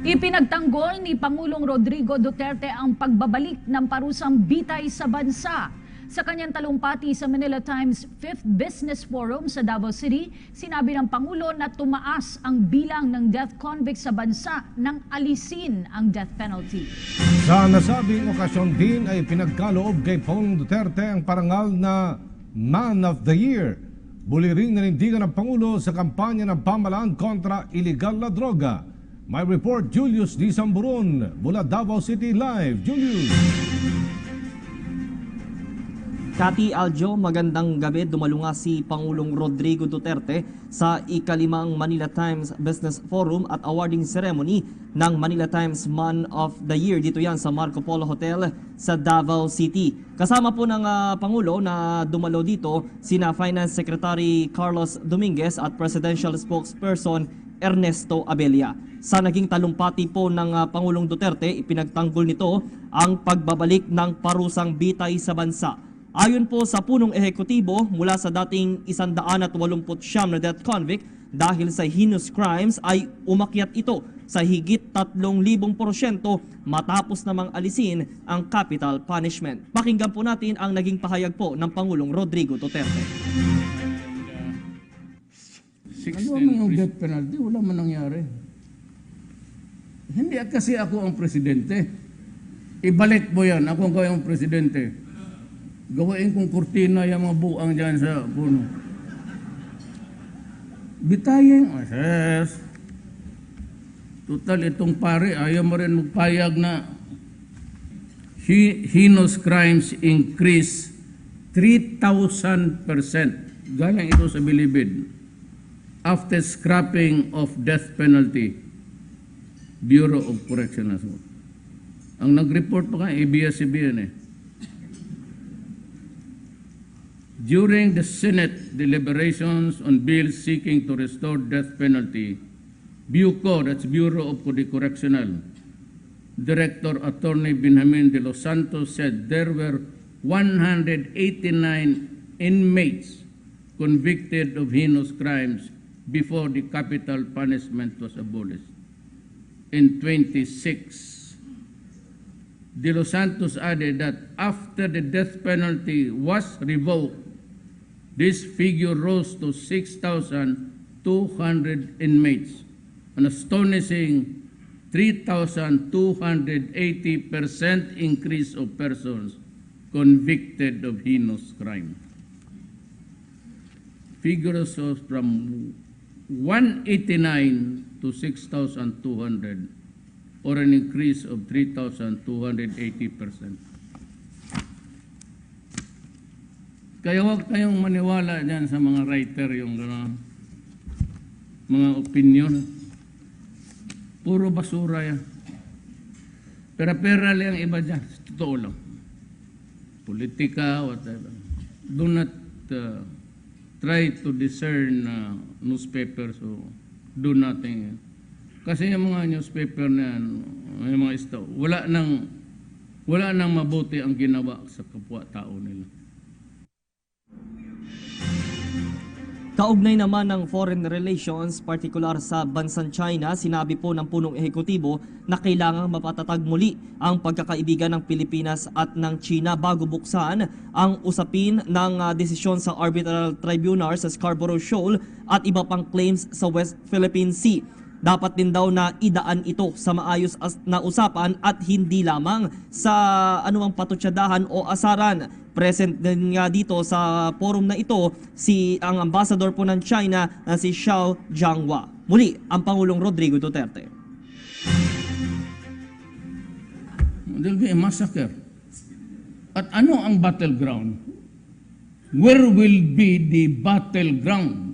Ipinagtanggol ni Pangulong Rodrigo Duterte ang pagbabalik ng parusang bitay sa bansa. Sa kanyang talumpati sa Manila Times 5th Business Forum sa Davao City, sinabi ng Pangulo na tumaas ang bilang ng death convicts sa bansa nang alisin ang death penalty. Sa nasabing okasyon din ay pinagkaloob kay Pangulong Duterte ang parangal na Man of the Year. Buliring nanindigan ng Pangulo sa kampanya ng pamahalaan kontra iligal na droga. May report Julius D. Samburon mula Davao City Live. Julius! Kati Aljo, magandang gabi. Dumalunga si Pangulong Rodrigo Duterte sa ikalimang Manila Times Business Forum at awarding ceremony ng Manila Times Man of the Year. Dito yan sa Marco Polo Hotel sa Davao City. Kasama po ng Pangulo na dumalo dito sina Finance Secretary Carlos Dominguez at Presidential Spokesperson Ernesto Abella. Sa naging talumpati po ng Pangulong Duterte, ipinagtanggol nito ang pagbabalik ng parusang bitay sa bansa. Ayon po sa punong ehekutibo, mula sa dating 189 na death convict dahil sa heinous crimes ay umakyat ito sa higit 3,000% matapos namang alisin ang capital punishment. Pakinggan po natin ang naging pahayag po ng Pangulong Rodrigo Duterte. Ano ang death penalty? Wala man nangyari. Hindi kasi ako ang presidente. Ibalik mo yan. Ako ang gawing presidente. Gawain kong kurtina yung mga buang dyan sa puno. Bitayin. Yes. Total, itong pare, ayaw mo rin magpayag na heinous crimes increase 3,000%. Galing ito sa Bilibid. After scrapping of death penalty, Bureau of Correctional. Ang nag-report pa ka, ABS-CBN eh. During the Senate deliberations on bills seeking to restore death penalty, BUCO, that's Bureau of Correctional, Director Attorney Benjamin de los Santos said there were 189 inmates convicted of heinous crimes before the capital punishment was abolished. In 26, De Los Santos added that after the death penalty was revoked, this figure rose to 6,200 inmates, an astonishing 3,280% increase of persons convicted of heinous crime. Figures from 189 to 6,200 or an increase of 3,280%. Kaya huwag kayong maniwala dyan sa mga writer, yung mga opinion. Puro basura yan. Pera-pera lang iba dyan. Totoo lang. Politika, whatever. Do not try to discern newspapers o do nothing. Kasi yung mga newspaper na yan, yung mga isto, wala nang mabuti ang ginawa sa kapwa-tao nila. Kaugnay naman ng foreign relations, partikular sa bansang China, sinabi po ng punong ehekutibo na kailangang mapatatag muli ang pagkakaibigan ng Pilipinas at ng China bago buksan ang usapin ng desisyon sa Arbitral Tribunal sa Scarborough Shoal at iba pang claims sa West Philippine Sea. Dapat din daw na idaan ito sa maayos na usapan at hindi lamang sa anumang patutsadahan o asaran. Present din nga dito sa forum na ito ang ambassador po ng China na si Xiao Jianghua. Muli, ang Pangulong Rodrigo Duterte. There will be a massacre. At ano ang battleground? Where will be the battleground?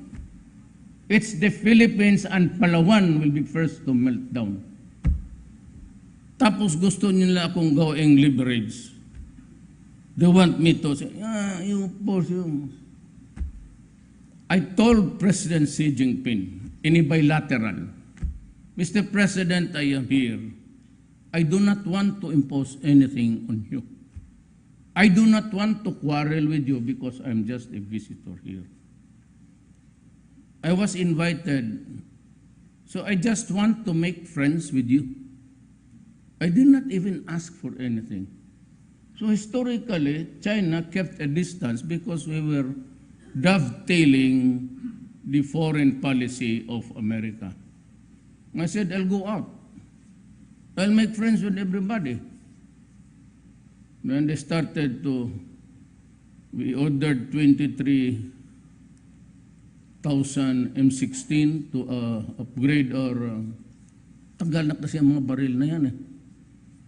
It's the Philippines and Palawan will be first to melt down. Tapos gusto nila akong gawing leverage. They want me to say, you force you. I told President Xi Jinping in a bilateral, Mr. President, I am here. I do not want to impose anything on you. I do not want to quarrel with you because I'm just a visitor here. I was invited, so I just want to make friends with you. I did not even ask for anything. So historically, China kept a distance because we were dovetailing the foreign policy of America. I said, I'll go out. I'll make friends with everybody. Then they started to, we ordered 23,000 M16 to upgrade our, tagal na kasi ang mga baril na yan eh.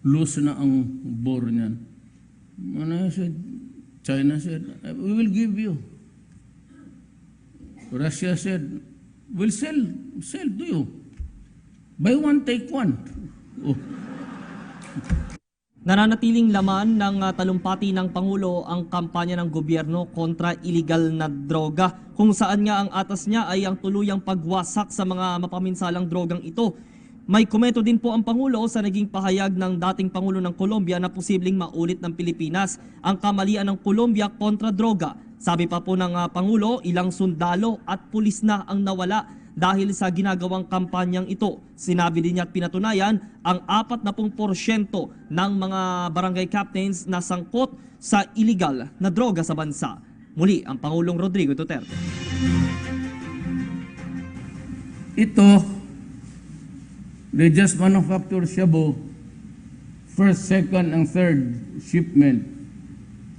Loose na ang bore niyan. And I said, China said, we will give you. Russia said, we'll sell to you. Buy one, take one. Oh. Nananatiling laman ng talumpati ng Pangulo ang kampanya ng gobyerno kontra iligal na droga, kung saan nga ang atas niya ay ang tuluyang pagwasak sa mga mapaminsalang drogang ito. May komento din po ang Pangulo sa naging pahayag ng dating Pangulo ng Colombia na posibleng maulit ng Pilipinas ang kamalian ng Colombia kontra droga. Sabi pa po ng Pangulo, ilang sundalo at pulis na ang nawala dahil sa ginagawang kampanyang ito. Sinabi din niya at pinatunayan ang 40% ng mga barangay captains na sangkot sa illegal na droga sa bansa. Muli, ang Pangulong Rodrigo Duterte. Ito, they just manufacture shabu, first, second, and third shipment,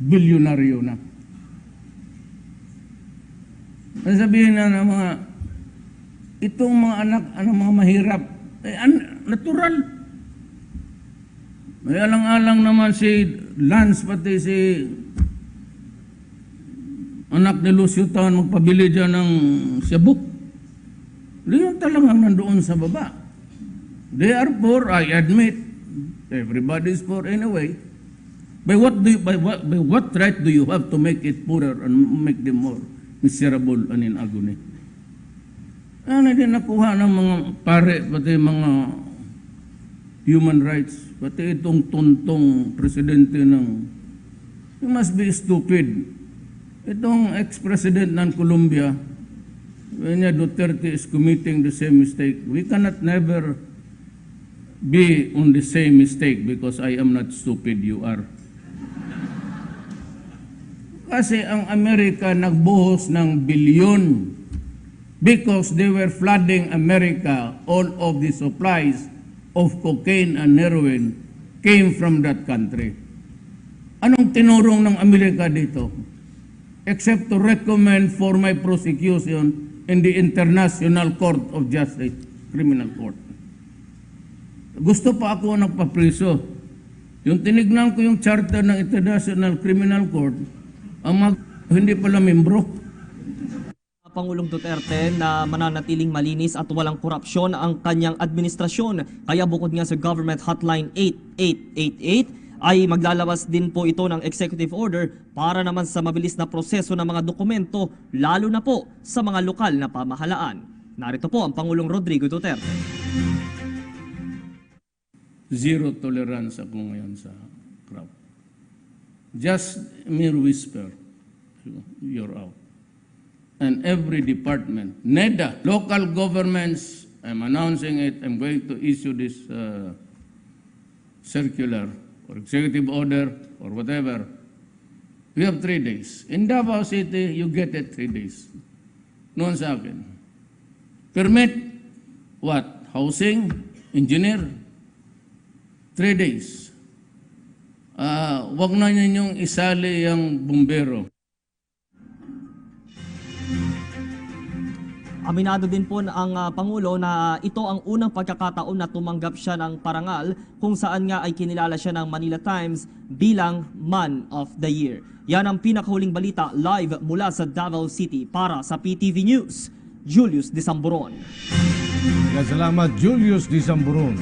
bilyonaryo na. Sabihin na ng mga, itong mga anak, mga mahirap, natural. May alang-alang naman si Lance, pati si anak ni Lucio Taon magpabili dyan ng shabu. Yun talagang nandoon sa baba. They are poor, I admit. Everybody is poor anyway. By what right do you have to make it poorer and make them more miserable and in agony? Ano din nakuha ng mga pare, pati mga human rights, pati itong tuntong presidente ng, you must be stupid. Itong ex-president ng Colombia, when Duterte is committing the same mistake, we cannot never be on the same mistake because I am not stupid, you are. Kasi ang Amerika nagbuhos ng bilyon because they were flooding America. All of the supplies of cocaine and heroin came from that country. Anong tinurong ng Amerika dito? Except to recommend for my prosecution in the International Court of Justice, Criminal Court. Gusto pa ako nagpapriso. Yung tinignan ko yung charter ng International Criminal Court, hindi pala membro. Pangulong Duterte na mananatiling malinis at walang korupsyon ang kanyang administrasyon. Kaya bukod nga sa Government Hotline 8888, ay maglalabas din po ito ng executive order para naman sa mabilis na proseso ng mga dokumento, lalo na po sa mga lokal na pamahalaan. Narito po ang Pangulong Rodrigo Duterte. Zero tolerance ako ngayon sa crowd. Just mere whisper, you're out. And every department, NEDA, local governments, I'm announcing it, I'm going to issue this circular or executive order or whatever. We have 3 days. In Davao City, you get it 3 days. Noon sa akin. Permit, what? Housing, engineer, 3 days. Wag na ninyong isali yung bumbero. Aminado din po ang Pangulo na ito ang unang pagkakataon na tumanggap siya ng parangal kung saan nga ay kinilala siya ng Manila Times bilang Man of the Year. Yan ang pinakahuling balita live mula sa Davao City para sa PTV News. Julius Disamburon. Salamat Julius Disamburon.